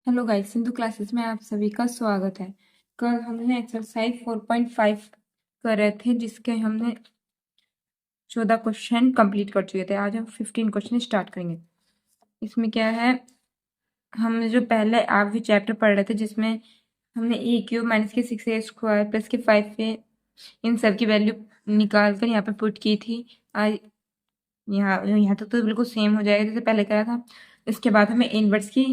Hello guys, Sindhu classes में आप सभी का स्वागत है। कल हमने एक्सरसाइज 4.5 कर रहे थे, जिसके हमने 14 क्वेश्चन कंप्लीट कर चुके थे। आज हम 15 क्वेश्चन स्टार्ट करेंगे। इसमें क्या है, हमने जो पहले आप भी चैप्टर पढ़ रहे थे, जिसमें हमने ए क्यूब माइनस के 6a² प्लस के 5a इन सब की वैल्यू निकाल कर यहाँ पे पुट की थी। आज यहाँ तक तो बिल्कुल सेम हो जाएगा जैसे पहले करा था। इसके बाद हमें इनवर्स की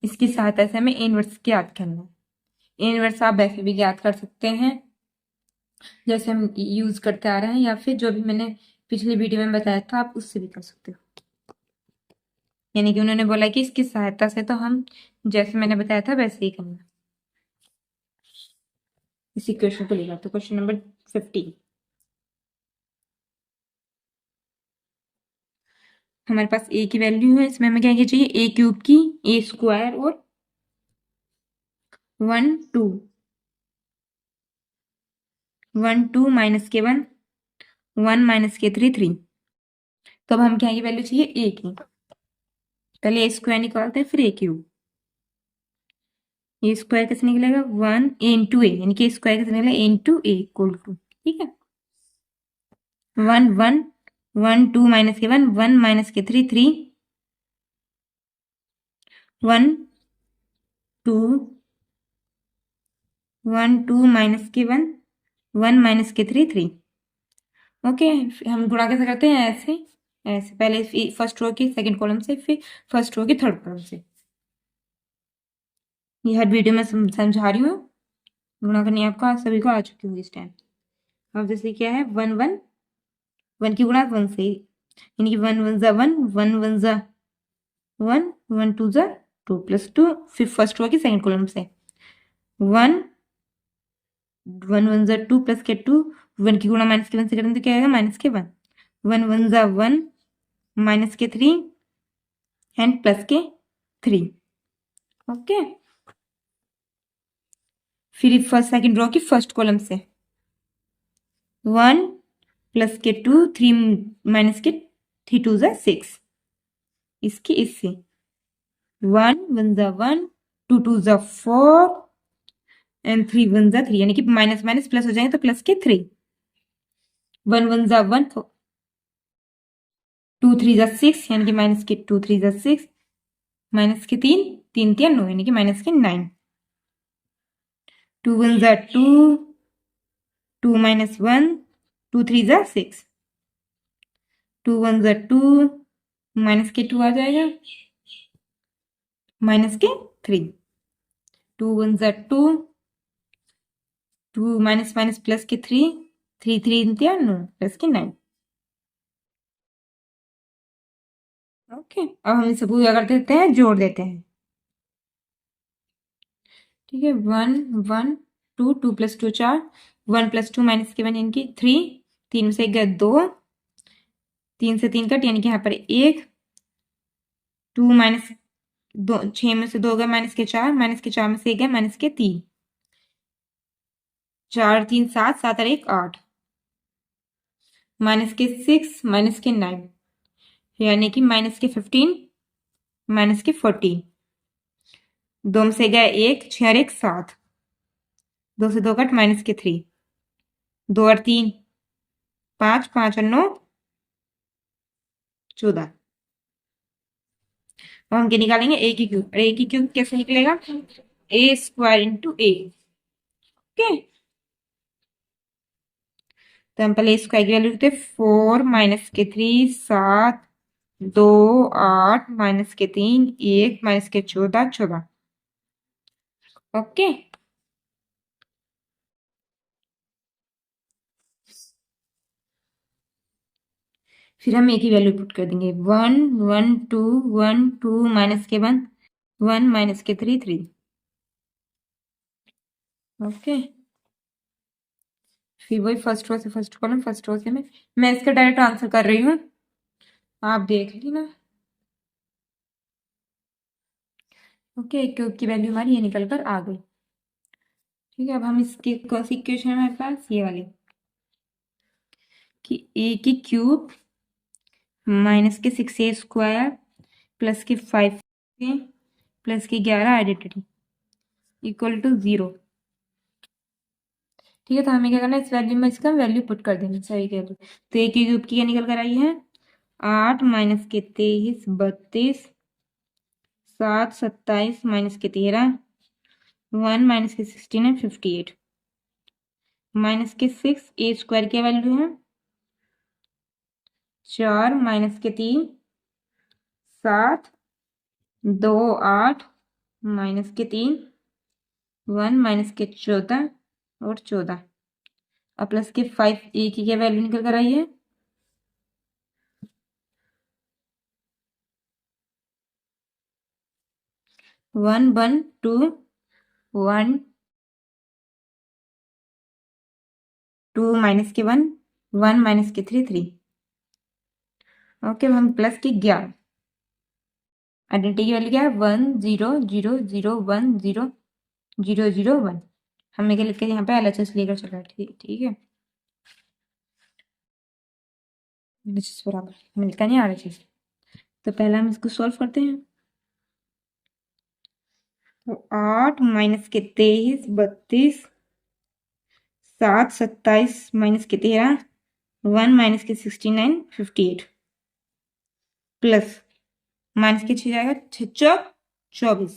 इसकी सहायता से हमें इनवर्स ज्ञात करना है। इनवर्स आप वैसे भी ज्ञात कर सकते हैं जैसे हम यूज करते आ रहे हैं, या फिर जो भी मैंने पिछली वीडियो में बताया था आप उससे भी कर सकते हो। यानी कि उन्होंने बोला कि इसकी सहायता से, तो हम जैसे मैंने बताया था वैसे ही करना। इसी क्वेश्चन को लेगा तो क्वेश्चन नंबर 15 हमारे पास ए की वैल्यू है। इसमें हमें क्या चाहिए, ए क्यूब की a² और 1 2 1 2 माइनस के 1 1 माइनस के 3 3। तो अब हम क्या की वैल्यू चाहिए, ए की। पहले a² निकालते हैं, फिर ए क्यूब। ए स्क्वायर कैसे निकलेगा, 1 a इंटू ए, यानी कि स्क्वायर कैसे निकलेगा, a into A equal to, ठीक है, 1 1 1 2 माइनस के 1 1 माइनस के 3 3 1 2 1 2 माइनस के 1 1 माइनस के 3 3। ओके, हम गुणा कैसे करते हैं, ऐसे ऐसे, पहले फर्स्ट रो की सेकंड कॉलम से, फिर फर्स्ट रो की थर्ड कॉलम से। ये हर वीडियो में समझा रही हूँ, गुणा करनी आपको सभी को आ चुकी होगी इस टाइम। अब जैसे क्या है, 1 1 1 की गुणा 1 से, यानी कि 1 1 जा 1 1 1 जा 1 1 2 जा 2 प्लस 2, फिर फर्स्ट रो की सेकंड कॉलम से 1 1 1 जा 2 प्लस के 2, 1 की गुणा माइनस के 1 से करेंगे तो क्या आएगा, माइनस के 1 1 1 जा 1 माइनस के 3 एंड प्लस के 3। ओके, फिर फर्स्ट सेकंड रो की फर्स्ट कॉलम से 1 प्लस के 2 3 माइनस के 3 2 जा 6, इसकी इससे 1 1 जा 1 2 2 जा 4 एंड 3 1 जा 3, यानी कि माइनस माइनस प्लस हो जाएंगे तो प्लस के 3, 1 1 जा 1 2 3 जा 6, यानी कि माइनस के 2 3 जा 6, माइनस के 3 3 3 9, यानी कि माइनस के 9, 2 1 जा 2 2 माइनस 1 2 3 जा 6, 2 1 जा 2 माइनस के 2 आ जाएगा, माइनस के 3, 2 1 जा 2 2 माइनस माइनस प्लस के 3 3 3 9 प्लस के 9। ओके, अब हम इन सबको क्या कर देते हैं, जोड़ देते हैं। ठीक है, 1 1 2 2 प्लस 2 4, 1 प्लस 2 माइनस के 1 यानी कि 3, 3 से गया 2, 3 से 3 कट, यानी कि यहाँ पर 1, 2 माइनस 2 6 में से 2 गया माइनस के 4, माइनस के 4 में से 1 गया माइनस के 3, 4 3 7 7 और 1 8, माइनस के 6 माइनस के 9, यानी कि माइनस के 15 माइनस के 14, 2 में से गया 1 6 और 1 7, 2 से 2 कट, माइनस के 3, 2 और 3 5 5 और 9 14। अब हम क्या निकालेंगे, ए की क्यूब। ए की क्यूब कैसे निकलेगा, a² इंटू ए। ओके, तो हम पहले a² की वैल्यू लिखते हैं, 4 माइनस के 3 7 2 8 माइनस के 3 1 माइनस के 14 14। ओके, फिर हम ए की वैल्यू पुट कर देंगे, 1 1 2 1 2 माइनस के 1 1 माइनस के 3 3। ओके, फिर वही फर्स्ट रो से फर्स्ट कॉलम, फर्स्ट रो से मैं इसका डायरेक्ट आंसर कर रही हूँ, आप देख लेना। ओके, क्यूब की वैल्यू हमारी ये निकल कर आ गई। ठीक है, अब हम इसकी कौन सी इक्वेशन है हमारे पास, ये वाली, कि ए की क्यूब माइनस के 6a² प्लस के 5a प्लस के 11 आइडेंटिटी इक्वल टू 0। ठीक है, तो हमें क्या करना है, इस वैल्यू में इसका वैल्यू पुट कर देना, सही कह लो। तो ए की क्यूब की क्या निकल कर आई है, 8 माइनस के 23 32, 7 27 माइनस के 13, 1 माइनस के 16 है 58, माइनस के 6 ए स्क्वायर की वैल्यू है 4 माइनस के 3 7 2 8 माइनस के 3 1 माइनस के 14 और 14 और प्लस के 5 ए की क्या वैल्यू निकल कर आई है 1 1 2 1 2 माइनस के 1 1 माइनस के 3 3। ओके, हम प्लस की 11 आइडेंटिटी की वैल्यू क्या है 1 0 0 0 1 0 0 0 1। हमें क्या लिख के यहाँ पे एलएचएस लेकर चला, ठीक है, एलएचएस बराबर हमें लिखा नहीं आरएचएस। तो पहला हम इसको सॉल्व करते हैं। तो 8 माइनस के 23 32, 7 27 माइनस के 13, 1 माइनस के 69 58 प्लस माइनस के 6 जाएगा 6 24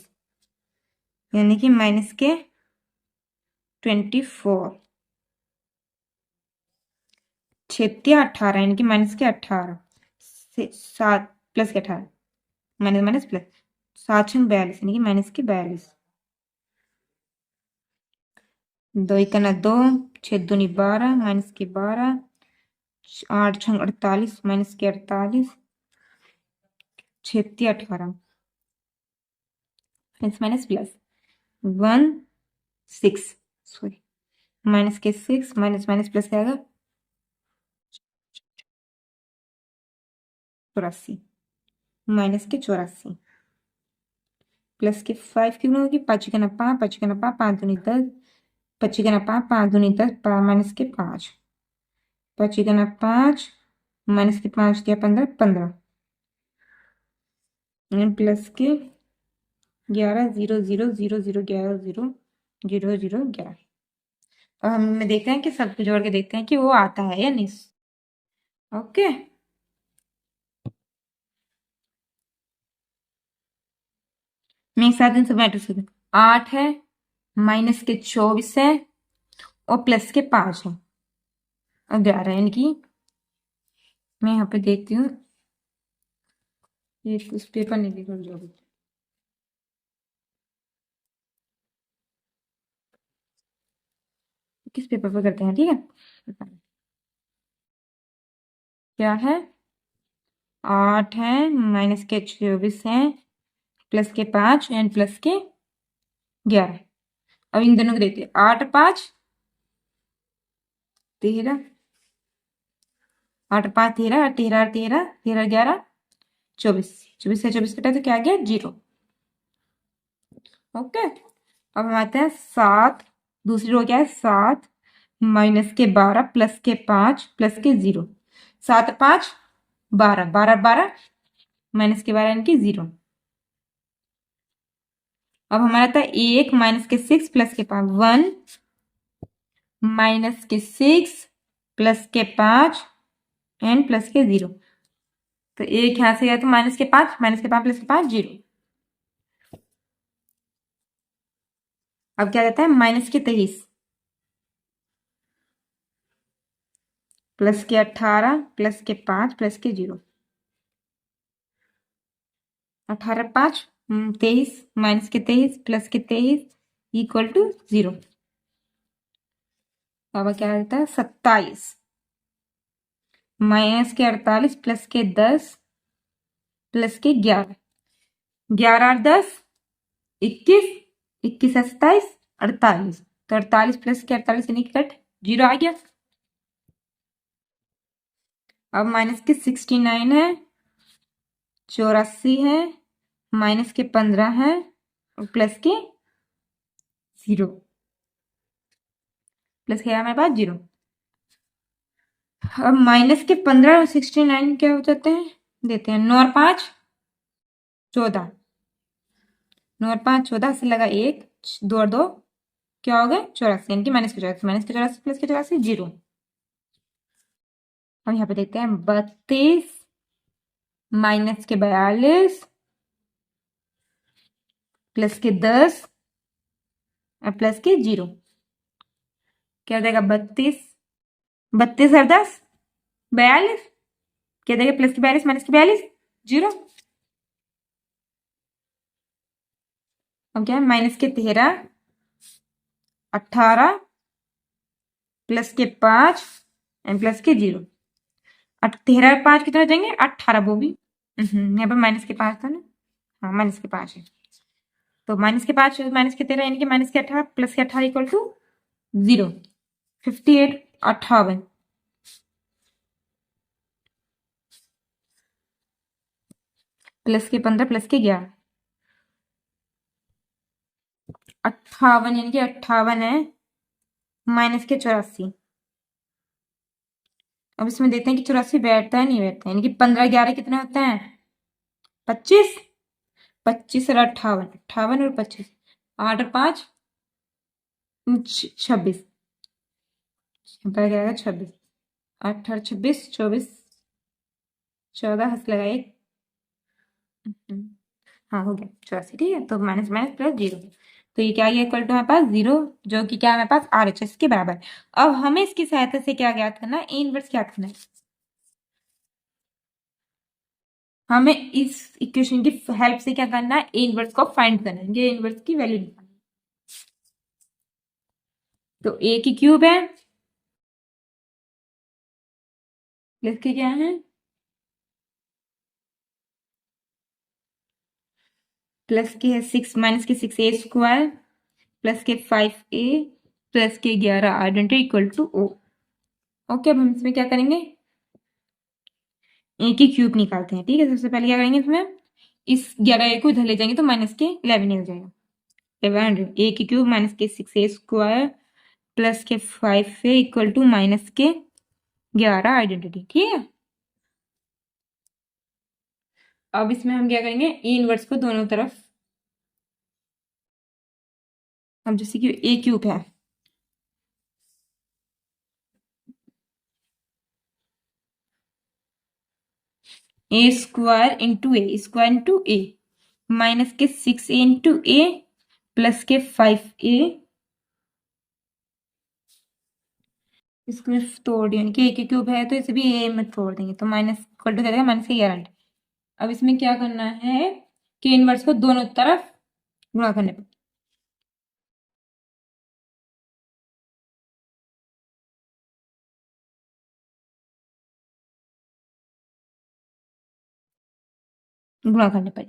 यानी कि माइनस के 24 6 18 यानी कि माइनस के 18 से 7 प्लस के 18 माइनस माइनस प्लस 7 6 42 यानी कि माइनस के 42 2 1 2 6 2 12 माइनस के 12 8 6 48 माइनस के 48 6 18 माइनस प्लस 1 6 सॉरी माइनस के 6 माइनस माइनस प्लस क्या आएगा 84 माइनस के 84 प्लस के 5 क्यों होगी 5 का 5 5 का 5 5 दूनी 10 25 का 5 5 दूनी 10 माइनस के 5 25 का 5 माइनस के 5 क्या 15 15 प्लस के 11 0 0 0 0 11 0 0 0 11। और हम देखते हैं कि सब कुछ जोड़ के देखते हैं कि वो आता है या नहीं। ओके, मैं एक साथ इन सब मैट्रिक्स को 8 है माइनस के 24 है और प्लस के 5 है और 11 यानी कि मैं यहाँ पे देखती हूँ ये कुछ पेपर नहीं दिख रहा जो किस पेपर पर करते हैं, ठीक है। क्या है 8 है माइनस के 24 है प्लस के 5 एंड प्लस के 11। अब इन दोनों को देखते हैं 8 5 13 8 5 13 13 13 13 11 24 24 से 24 कटा तो क्या आ गया 0। ओके, अब हम आते हैं 7 दूसरी रो क्या है 7 माइनस के 12 प्लस के 5 प्लस के 0 7 5 12 12 12 माइनस के 12 यानी कि 0। अब हमारा था 1 माइनस के 6 प्लस के 5 1 माइनस के 6 प्लस के 5 एंड प्लस के 0। तो एक यहां से गया तो माइनस के 5 प्लस के 5 0। अब क्या रहता है माइनस के 23 प्लस के 18 प्लस के 5 प्लस के 0 18 5 23 माइनस के 23 प्लस के 23 इक्वल टू 0। अब क्या रहता है 27 माइनस के 48 प्लस के 10 प्लस के 11 11 और 10 21 21 है 27 48 तो 48 प्लस के 48 यानी कि कट 0 आ गया। अब माइनस के 69 है 84 है माइनस के 15 है और प्लस के 0 प्लस क्या है हमारे पास 0। अब माइनस के 15 और 69 क्या हो जाते हैं देते हैं 9 और 5 14 9 और 5 14 से लगा 1 2 और 2 क्या हो गया 84 यानी कि -84 प्लस के 84 0। हम यहाँ पे देखते हैं 32 माइनस के 42 प्लस के 10 और प्लस के 0 क्या हो जाएगा 32 और 10 42 क्या देगा प्लस के 42 माइनस के 42 0। अब क्या है माइनस के 13 18 प्लस के 5 एंड प्लस के 0। 13 और 5 कितना हो जाएंगे 18 वो भी यहाँ पर माइनस के 5 था ना। हाँ माइनस के 5 है तो माइनस के 5 माइनस के 13 यानी कि माइनस के 18 प्लस के 18 इक्वल टू 0। 58 58 प्लस के 15 प्लस के 11 58 यानी कि 58 है माइनस के 84। अब इसमें देखते हैं कि 84 बैठता है नहीं बैठता है यानी कि 15 11 कितने होते हैं 25 25 और 58 58 और 25 8 और 5 26 क्या आएगा 26 8 और 26 24 14 हंस लगा एक हाँ हो गया 84 ठीक है। तो माइनस माइनस प्लस 0 तो ये क्या गया इक्वल टू हमारे पास 0 जो कि क्या हमारे पास RHS के बराबर। अब हमें इसकी सहायता से क्या ज्ञात करना है ए इनवर्स ज्ञात करना है। हमें इस इक्वेशन की हेल्प से क्या करना है ए इनवर्स को फाइंड करना है। ये इनवर्स की वैल्यू निकालनी है। तो ए की क्यूब है प्लस के क्या है प्लस के है 6 माइनस के 6 ए स्क्वायर प्लस के 5a प्लस के 11 identity equal to O. Okay अब हम इसमें क्या करेंगे ए की क्यूब निकालते हैं। ठीक है सबसे पहले क्या करेंगे इसमें इस 11 को इधर ले जाएंगे तो माइनस के 11 हो जाएगा 1100 ए की क्यूब माइनस के 6a स्क्वायर प्लस के 5a इक्वल टू माइनस के 11 आइडेंटिटी। ठीक है अब इसमें हम क्या करेंगे ए इनवर्स को दोनों तरफ अब जैसे कि ए क्यूब है A square into A minus के 6a इंटू ए प्लस के 5a इसको तोड़ दिया यानी कि ए की क्यूब है तो इसे भी ए में तोड़ देंगे तो माइनस इक्वल टू क्या देगा माइनस के 11। अब इसमें क्या करना है कि इनवर्स को दोनों तरफ गुणा करने पर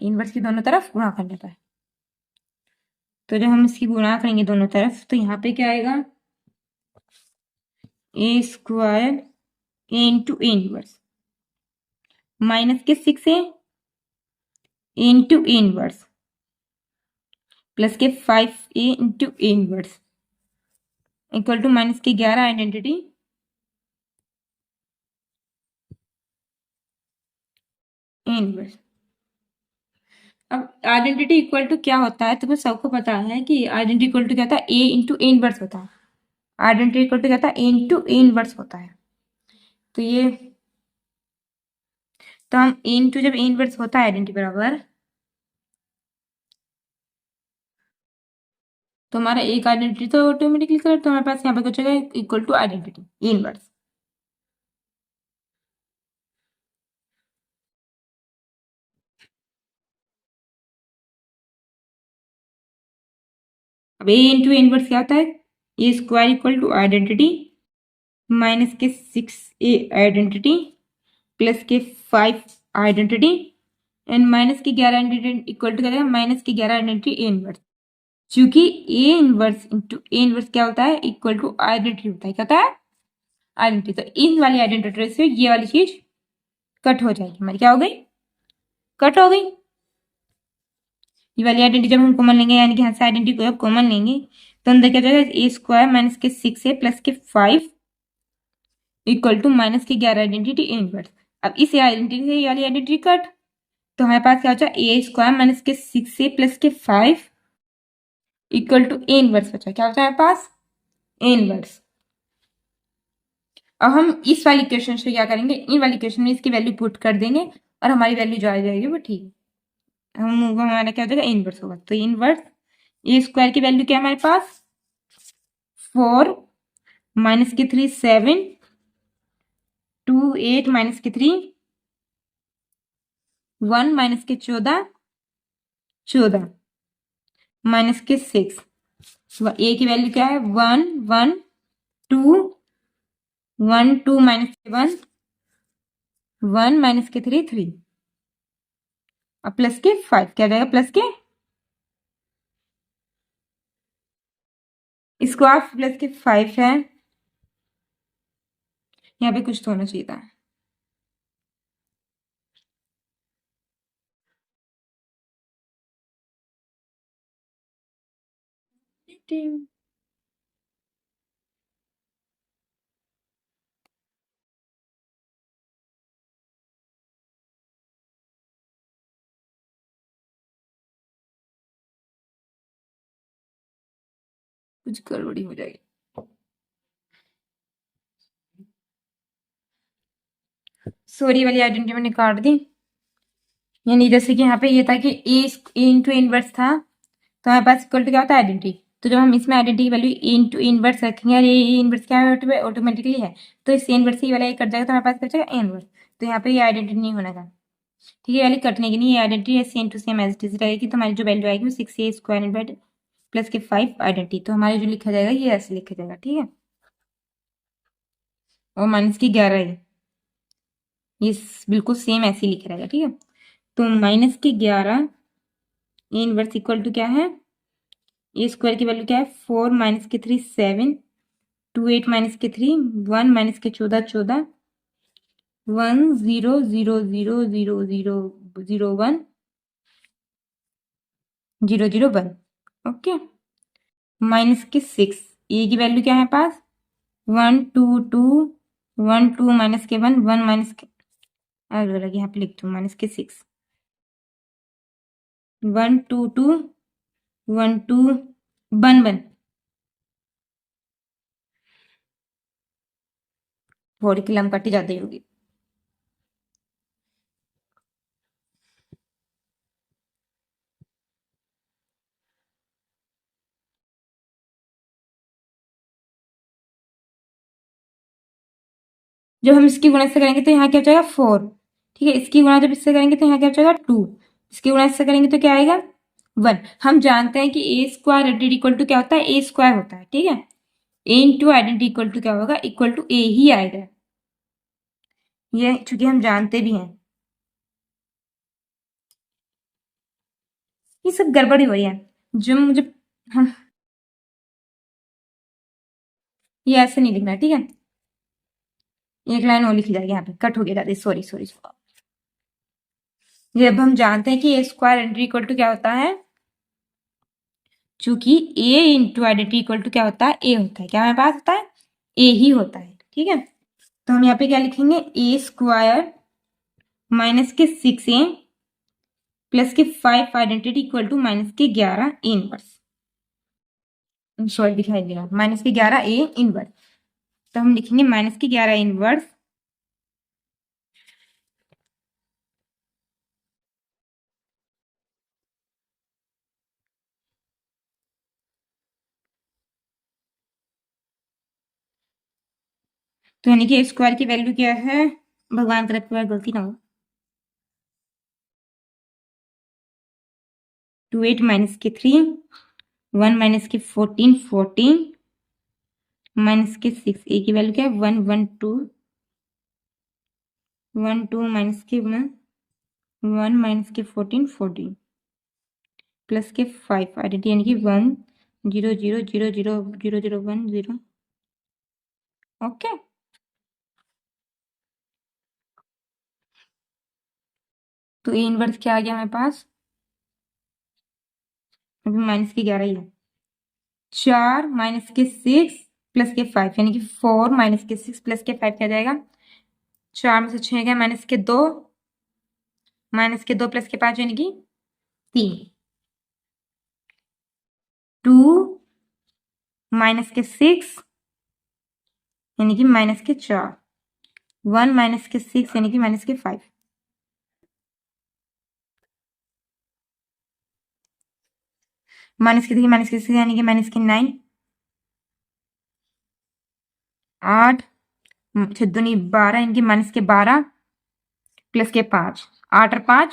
इनवर्स की दोनों तरफ गुणा करने पर तो जब हम इसकी गुणा करेंगे दोनों तरफ तो यहाँ पे क्या आएगा A square A into A inverse minus के 6a into A inverse plus के 5a into A inverse equal to minus के 11 आइडेंटिटी ए इनवर्स। अब आइडेंटिटी इक्वल टू क्या होता है तुम्हें सबको पता है कि आइडेंटिटी इक्वल टू क्या होता है ए इंटू ए इनवर्स होता है। आइडेंटिटी इक्वल टू क्या होता है ए इंटू ए इनवर्स होता है। तो ये तो हम ए इंटू जब ए इनवर्स होता है आइडेंटिटी बराबर तो हमारा एक आइडेंटिटी तो ऑटोमेटिकली कर तो हमारे पास यहाँ पे कुछ equal to identity A inverse. अब ए इंटू ए इनवर्स क्या होता है A square equal to identity minus के 6a आइडेंटिटी प्लस के 5 आइडेंटिटी एंड माइनस के 11 आइडेंटिटी इक्वल टू क्या माइनस के 11 आइडेंटिटी ए इनवर्स। क्योंकि A inverse into A inverse क्या होता है इक्वल टू आइडेंटिटी होता है। क्या होता है आइडेंटिटी। तो इन वाली आइडेंटिटी से ये वाली चीज कट हो जाएगी हमारी क्या हो गई कट हो गई। ये वाली आइडेंटिटी जब हम कॉमन लेंगे यानी कि यहाँ से आइडेंटिटी को कॉमन लेंगे तो अंदर क्या जाएगा ए स्क्वायर माइनस के 6a प्लस के 5 इक्वल टू माइनस के 11 आइडेंटिटी ए इनवर्स। अब इस आइडेंटिटी से ये वाली आइडेंटिटी कट तो हमारे पास क्या बचा, ए स्क्वायर माइनस के 6a प्लस के 5 इक्वल टू ए इनवर्स बचा। क्या बचा हमारे पास, ए इनवर्स। अब हम इस वाली इक्वेशन से क्या करेंगे, इन वाली इक्वेशन में इसकी वैल्यू पुट कर देंगे और हमारी वैल्यू जो आ जाएगी वो ठीक, हम हमारा क्या हो जाएगा, इनवर्स होगा। तो इनवर्स ए स्क्वायर की वैल्यू क्या है हमारे पास, 4 माइनस के 3 7 2 8 माइनस के 3 1 माइनस के 14 14 माइनस के 6। ए की वैल्यू क्या है, 1 1 2 1 2 माइनस के 1 1 माइनस के 3 3 और प्लस के 5 क्या जाएगा, प्लस के स्क्वायर प्लस के 5 है, यहाँ पे कुछ तो होना चाहिए था। कुछ गड़बड़ी हो जाएगी। सॉरी वाली आइडेंटिटी मैंने काट दी, यानी जैसे कि यहाँ पे ये था कि ए इंटू इनवर्स था, तो हमारे पास इक्वल टू क्या होता है, आइडेंटिटी। तो जब हम इसमें आइडेंटिटी की वैल्यू ए इंटू इनवर्स रखेंगे और ये इनवर्स क्या है, ऑटोमेटिकली है, तो इस इनवर्स ही वाला ये कट जाएगा, तो हमारे पास क्या बचेगा, इनवर्स। तो यहाँ पे ये आइडेंटिटी नहीं होना था, ठीक है, वाली कटने की नहीं, ये identity same to same as it is रहेगी। तो हमारी जो वैल्यू आएगी वो 6a स्क्वायर इनवर्स प्लस के 5 आइडेंटिटी। तो हमारे जो लिखा जाएगा ये ऐसे लिखा जाएगा, ठीक है, और माइनस की 11 है, ये बिल्कुल सेम ऐसे ही लिखा रहेगा, ठीक है। तो माइनस की 11 इनवर्स इक्वल टू क्या है, ए स्क्वायर की वैल्यू क्या है, 4 माइनस के 3 7 2 8 माइनस के 3 1 माइनस के 14 14 1 0 0 0 0 0 0 1 0 0 1, ओके। माइनस के 6, ए की वैल्यू क्या है पास, 1 2 2 1 2 माइनस के 1 1 माइनस के, अलग अलग यहाँ पे लिखती हूँ, माइनस के 6 1 2 2 1 2 1 1 थोड़ी की लंब काटी ज्यादा ही होगी। जब हम इसकी गुणा से करेंगे तो यहाँ क्या हो जाएगा, 4, ठीक है। इसकी गुणा जब इससे करेंगे तो यहाँ क्या हो जाएगा, 2। इसकी गुणा इससे करेंगे तो क्या आएगा, 1। हम जानते हैं कि ए स्क्वायर आइडेंटिटी इक्वल टू क्या होता है, ए स्क्वायर होता है, ठीक है। ए इंटू आइडेंटिटी इक्वल टू क्या होगा, इक्वल टू ए ही आएगा, ये चूंकि हम जानते भी हैं। ये सब गड़बड़ी हो रही है जो मुझे, हाँ, ये ऐसे नहीं लिखना, ठीक है, एक लाइन और लिखी जाएगी, यहाँ पे कट हो गया जाती, सॉरी सॉरी। जब हम जानते हैं कि ए स्क्वायर आइडेंटिटी इक्वल टू क्या होता है, चूंकि ए इंटू आइडेंटिटी इक्वल टू क्या होता है, ए होता है, क्या हमारे पास होता है, ए ही होता है, ठीक है। तो हम यहाँ पे क्या लिखेंगे, ए स्क्वायर माइनस के 6a प्लस के 5 आइडेंटिटी इक्वल टू माइनस के 11 ए इनवर्स, सॉरी दिखाई दे रहा, माइनस के 11 ए इनवर्स। तो हम लिखेंगे माइनस के 11 इनवर्स तो यानी कि स्क्वायर की वैल्यू क्या है, भगवान तरफ की गलती ना हो, 2 8 माइनस के 3 1 माइनस के 14 14 माइनस के 6, ए की वैल्यू क्या है, 1 1 2 1 2 माइनस के 1 1 माइनस के 14 14 प्लस के 5 आइडेंटिटी यानी कि 1 0 0 0 0 0 0 1 0, ओके। तो ए इनवर्स क्या आ गया हमारे पास, अभी माइनस के 11 ही है, 4 माइनस के 6 प्लस के 5 यानी कि 4 माइनस के 6 प्लस के 5 क्या जाएगा, 4 में से 6 गया माइनस के 2 माइनस के 2 प्लस के 5 यानी कि 3। 2 माइनस के 6 यानी कि माइनस के 4। 1 माइनस के 6 यानी कि माइनस के 5। माइनस के 3 माइनस के 6 यानी कि माइनस के 9। 8 6 दूनी 12 यानी कि माइनस के 12 प्लस के 5। 8 और 5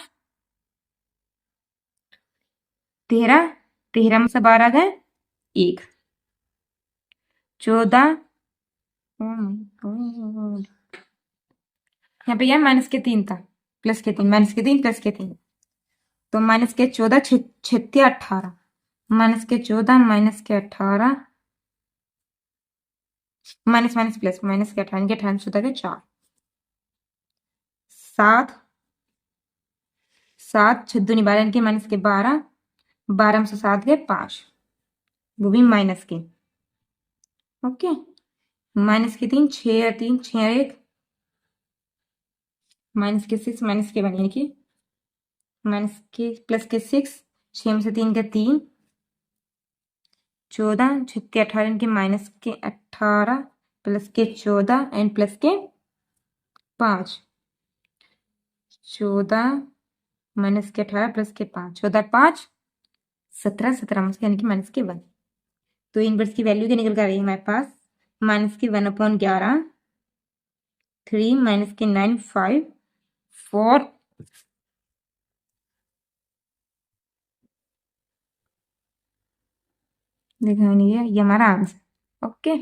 13। 13 में से 12 गए 1। 14 यहाँ पे यार माइनस के 3 था, प्लस के 3 माइनस के 3 प्लस के 3, तो माइनस के 14 छत्या 18। माइनस के 14 माइनस के 18 माइनस माइनस प्लस माइनस के 18 के 18 14 के 4। 7 7 6 दूनी 12 यानी कि माइनस के 12। 12 में से 7 गए 5, वो भी माइनस के। ओके, माइनस के 3 6 और 3 6 और 1 माइनस के 6 माइनस के 1 यानी कि माइनस के प्लस के 6। 6 में से 3 के 3। 14 छत्ती 18 यानी कि माइनस के 18 प्लस के 14 एंड प्लस के 5। 14 माइनस के 18 प्लस के 5। 14 5 17 17 में से यानी कि माइनस के 1। तो इनवर्स की वैल्यू क्या निकल कर आ रही है हमारे पास? माइनस के 1/11 3 माइनस के 9 5 4 देखा नहीं है, ये हमारा आंसर। ओके,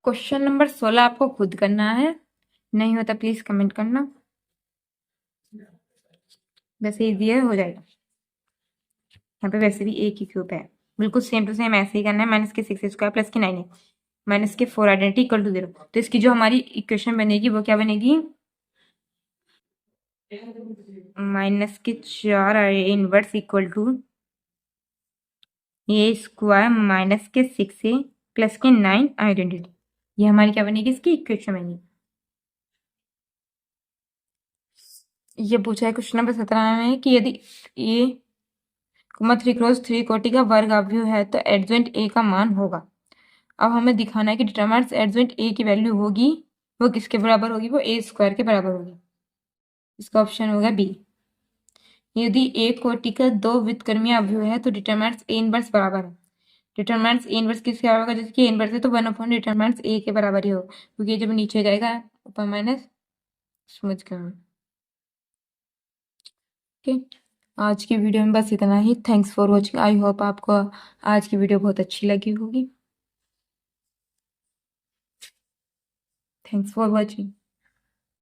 क्वेश्चन नंबर 16 आपको खुद करना है, नहीं होता प्लीज कमेंट करना, वैसे इजी है, हो जाएगा। यहाँ पे वैसे भी एक ही क्यूब है, बिल्कुल सेम टू सेम ऐसे ही करना है। माइनस के 6 स्क्वायर प्लस के 9 है माइनस के 4 आइडेंटिटी इक्वल टू 0। तो इसकी जो हमारी इक्वेशन बनेगी वो क्या बनेगी? माइनस के 4 inverse equal to A square minus के 6 ए प्लस के 9 आइडेंटिटी। ये हमारी क्या बनेगी? इसकी इक्वेशन बनेगी। ये पूछा है क्वेश्चन नंबर 17 में कि यदि ए 3 क्रॉस 3 कोटि का वर्ग अवयव है तो एडजॉइंट ए का मान होगा। अब हमें दिखाना है कि डिटरमिनेंट एडजॉइंट ए की वैल्यू होगी, वो किसके बराबर होगी? वो ए स्क्वायर के बराबर होगी। इसका ऑप्शन होगा बी। यदि ए कोटि का 2 व्युत्क्रमीय अवयव है तो डिटरमिनेंट ए इनवर्स बराबर है। डिटरमिनेंट ए इनवर्स किसके बराबर होगा? जैसे कि ए इनवर्स है तो 1/, डिटरमिनेंट ए के बराबर ही होगा, क्योंकि जब नीचे जाएगा ऊपर माइनस, समझ गए? ओके, आज की वीडियो में बस इतना ही। Thanks for watching. I hope आपको आज की वीडियो बहुत अच्छी लगी होगी। Thanks for watching.